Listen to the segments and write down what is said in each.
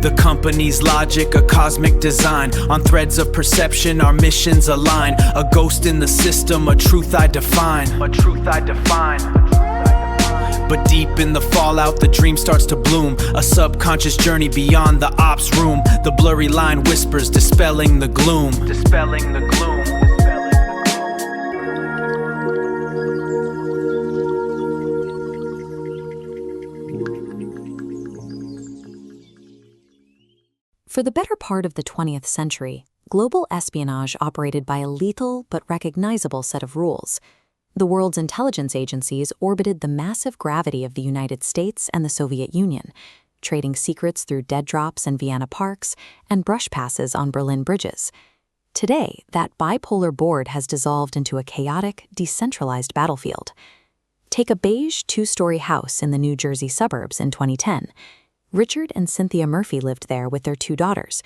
The company's logic, a cosmic design. On threads of perception, our missions align. A ghost in the system, a truth I define. But deep in the fallout, the dream starts to bloom. A subconscious journey beyond the ops room. The blurry line whispers, dispelling the gloom. For the better part of the 20th century, global espionage operated by a lethal but recognizable set of rules. The world's intelligence agencies orbited the massive gravity of the United States and the Soviet Union, trading secrets through dead drops in Vienna parks and brush passes on Berlin bridges. Today, that bipolar board has dissolved into a chaotic, decentralized battlefield. Take a beige two-story house in the New Jersey suburbs in 2010. Richard and Cynthia Murphy lived there with their 2 daughters.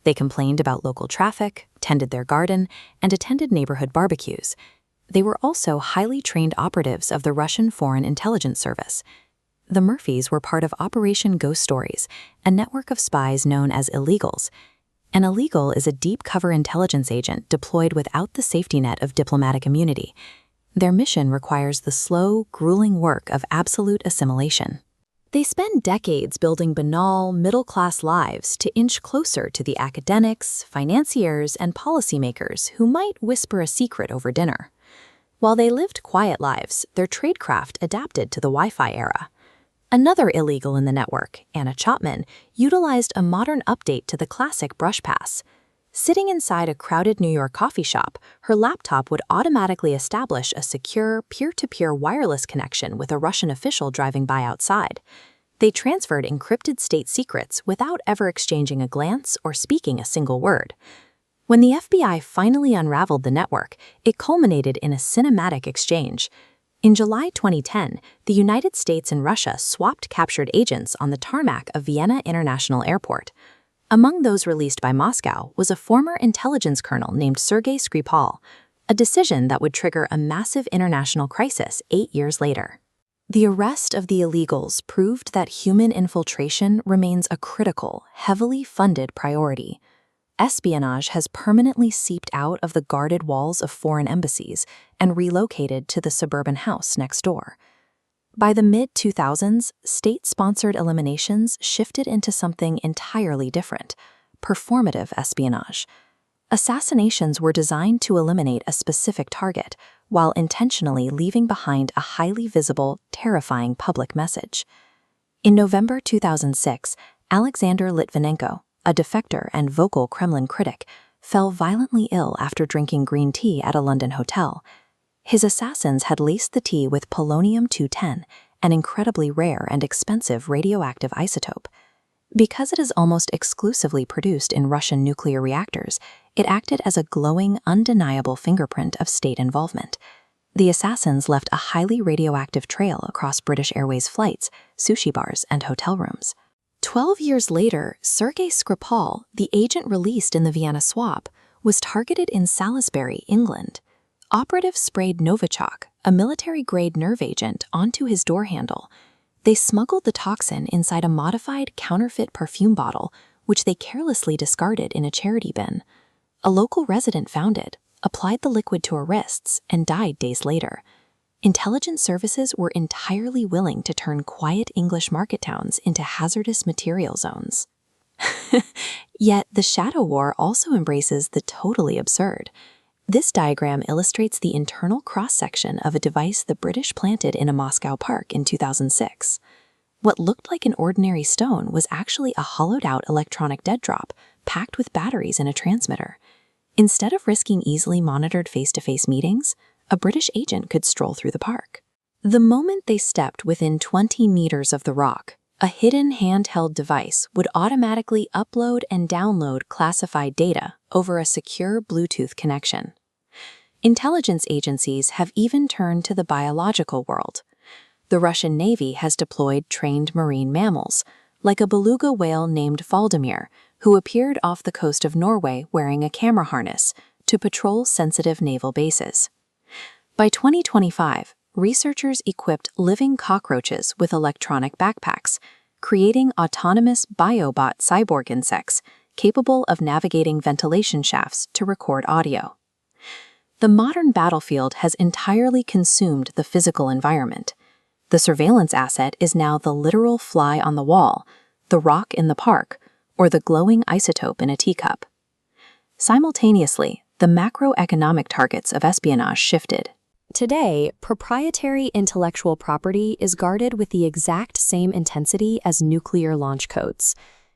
They complained about local traffic, tended their garden, and attended neighborhood barbecues. They were also highly trained operatives of the Russian Foreign Intelligence Service. The Murphys were part of Operation Ghost Stories, a network of spies known as illegals. An illegal is a deep-cover intelligence agent deployed without the safety net of diplomatic immunity. Their mission requires the slow, grueling work of absolute assimilation. They spend decades building banal, middle-class lives to inch closer to the academics, financiers, and policymakers who might whisper a secret over dinner. While they lived quiet lives, their tradecraft adapted to the Wi-Fi era. Another illegal in the network, Anna Chapman, utilized a modern update to the classic brush pass. Sitting inside a crowded New York coffee shop, her laptop would automatically establish a secure, peer-to-peer wireless connection with a Russian official driving by outside. They transferred encrypted state secrets without ever exchanging a glance or speaking a single word. When the FBI finally unraveled the network, it culminated in a cinematic exchange. In July 2010, the United States and Russia swapped captured agents on the tarmac of Vienna International Airport. Among those released by Moscow was a former intelligence colonel named Sergei Skripal, a decision that would trigger a massive international crisis 8 years later. The arrest of the illegals proved that human infiltration remains a critical, heavily funded priority. Espionage has permanently seeped out of the guarded walls of foreign embassies and relocated to the suburban house next door. By the mid-2000s, state-sponsored eliminations shifted into something entirely different: performative espionage. Assassinations were designed to eliminate a specific target, while intentionally leaving behind a highly visible, terrifying public message. In November 2006, Alexander Litvinenko, a defector and vocal Kremlin critic, fell violently ill after drinking green tea at a London hotel. His assassins had laced the tea with polonium-210, an incredibly rare and expensive radioactive isotope. Because it is almost exclusively produced in Russian nuclear reactors, it acted as a glowing, undeniable fingerprint of state involvement. The assassins left a highly radioactive trail across British Airways flights, sushi bars, and hotel rooms. 12 years later, Sergei Skripal, the agent released in the Vienna swap, was targeted in Salisbury, England. Operatives sprayed Novichok, a military-grade nerve agent, onto his door handle. They smuggled the toxin inside a modified counterfeit perfume bottle, which they carelessly discarded in a charity bin. A local resident found it, applied the liquid to her wrists, and died days later. Intelligence services were entirely willing to turn quiet English market towns into hazardous material zones. Yet the shadow war also embraces the totally absurd. This diagram illustrates the internal cross-section of a device the British planted in a Moscow park in 2006. What looked like an ordinary stone was actually a hollowed-out electronic dead drop packed with batteries and a transmitter. Instead of risking easily monitored face-to-face meetings, a British agent could stroll through the park. The moment they stepped within 20 meters of the rock, a hidden handheld device would automatically upload and download classified data over a secure Bluetooth connection. Intelligence agencies have even turned to the biological world. The Russian Navy has deployed trained marine mammals, like a beluga whale named Valdemir, who appeared off the coast of Norway wearing a camera harness to patrol sensitive naval bases. By 2025, researchers equipped living cockroaches with electronic backpacks, creating autonomous biobot cyborg insects capable of navigating ventilation shafts to record audio. The modern battlefield has entirely consumed the physical environment. The surveillance asset is now the literal fly on the wall, the rock in the park, or the glowing isotope in a teacup. Simultaneously, the macroeconomic targets of espionage shifted. Today, proprietary intellectual property is guarded with the exact same intensity as nuclear launch codes.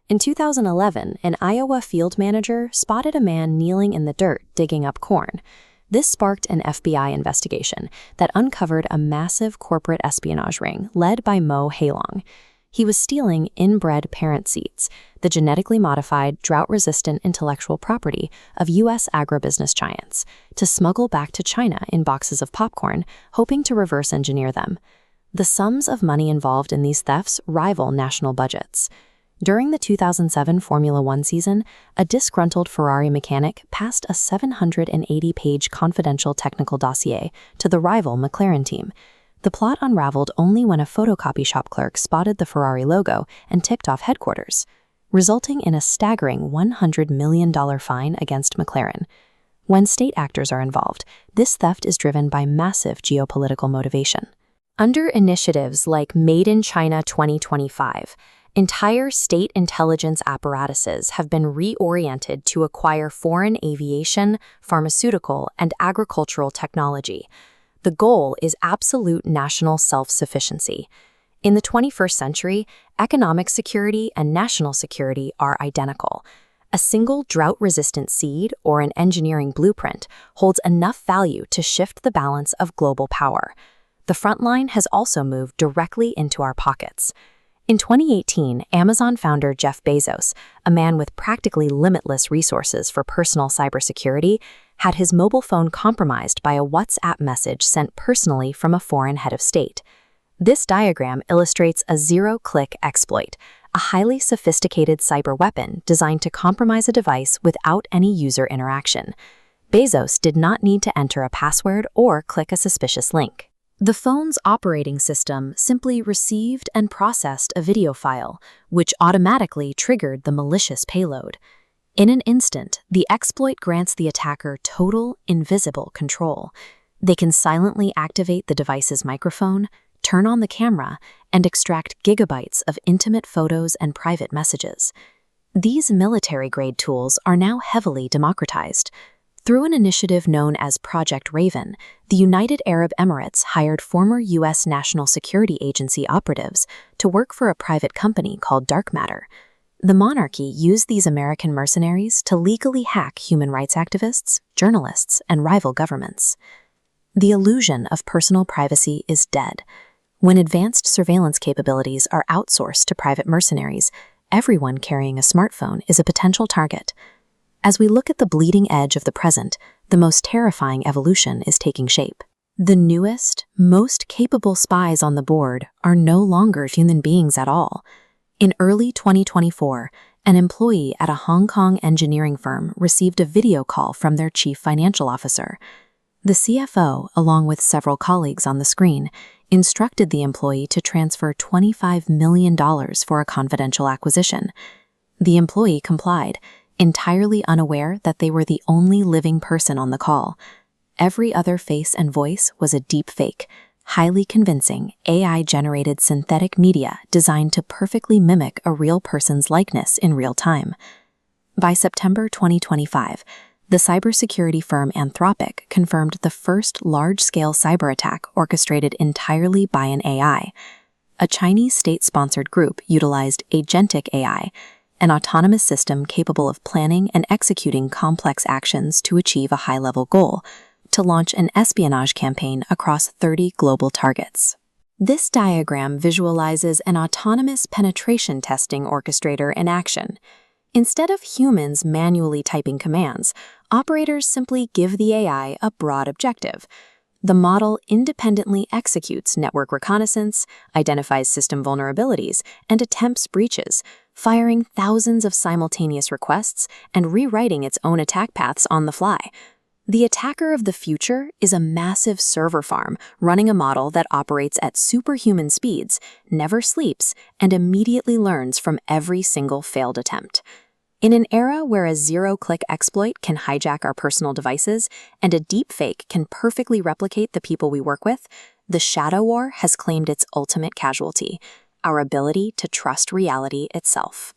In 2011, an Iowa field manager spotted a man kneeling in the dirt digging up corn. This sparked an FBI investigation that uncovered a massive corporate espionage ring led by Mo Hailong. He was stealing inbred parent seeds, the genetically modified, drought-resistant intellectual property of U.S. agribusiness giants, to smuggle back to China in boxes of popcorn, hoping to reverse engineer them. The sums of money involved in these thefts rival national budgets. During the 2007 Formula One season, a disgruntled Ferrari mechanic passed a 780-page confidential technical dossier to the rival McLaren team. The plot unraveled only when a photocopy shop clerk spotted the Ferrari logo and tipped off headquarters, resulting in a staggering $100 million fine against McLaren. When state actors are involved, this theft is driven by massive geopolitical motivation. Under initiatives like Made in China 2025, entire state intelligence apparatuses have been reoriented to acquire foreign aviation, pharmaceutical, and agricultural technology. The goal is absolute national self-sufficiency. In the 21st century, economic security and national security are identical. A single drought-resistant seed or an engineering blueprint holds enough value to shift the balance of global power. The front line has also moved directly into our pockets. In 2018, Amazon founder Jeff Bezos, a man with practically limitless resources for personal cybersecurity, had his mobile phone compromised by a WhatsApp message sent personally from a foreign head of state. This diagram illustrates a zero-click exploit, a highly sophisticated cyber weapon designed to compromise a device without any user interaction. Bezos did not need to enter a password or click a suspicious link. The phone's operating system simply received and processed a video file, which automatically triggered the malicious payload. In an instant, the exploit grants the attacker total, invisible control. They can silently activate the device's microphone, turn on the camera, and extract gigabytes of intimate photos and private messages. These military-grade tools are now heavily democratized. Through an initiative known as Project Raven, the United Arab Emirates hired former U.S. National Security Agency operatives to work for a private company called Dark Matter. The monarchy used these American mercenaries to legally hack human rights activists, journalists, and rival governments. The illusion of personal privacy is dead. When advanced surveillance capabilities are outsourced to private mercenaries, everyone carrying a smartphone is a potential target. As we look at the bleeding edge of the present, the most terrifying evolution is taking shape. The newest, most capable spies on the board are no longer human beings at all. In early 2024, an employee at a Hong Kong engineering firm received a video call from their chief financial officer. The CFO, along with several colleagues on the screen, instructed the employee to transfer $25 million for a confidential acquisition. The employee complied, entirely unaware that they were the only living person on the call. Every other face and voice was a deep fake, highly convincing AI-generated synthetic media designed to perfectly mimic a real person's likeness in real time. By September 2025, the cybersecurity firm Anthropic confirmed the first large-scale cyber attack orchestrated entirely by an AI. A Chinese state-sponsored group utilized agentic AI, an autonomous system capable of planning and executing complex actions to achieve a high-level goal, to launch an espionage campaign across 30 global targets. This diagram visualizes an autonomous penetration testing orchestrator in action. Instead of humans manually typing commands, operators simply give the AI a broad objective. The model independently executes network reconnaissance, identifies system vulnerabilities, and attempts breaches, firing thousands of simultaneous requests and rewriting its own attack paths on the fly. The attacker of the future is a massive server farm running a model that operates at superhuman speeds, never sleeps, and immediately learns from every single failed attempt. In an era where a zero-click exploit can hijack our personal devices and a deepfake can perfectly replicate the people we work with, the shadow war has claimed its ultimate casualty, our ability to trust reality itself.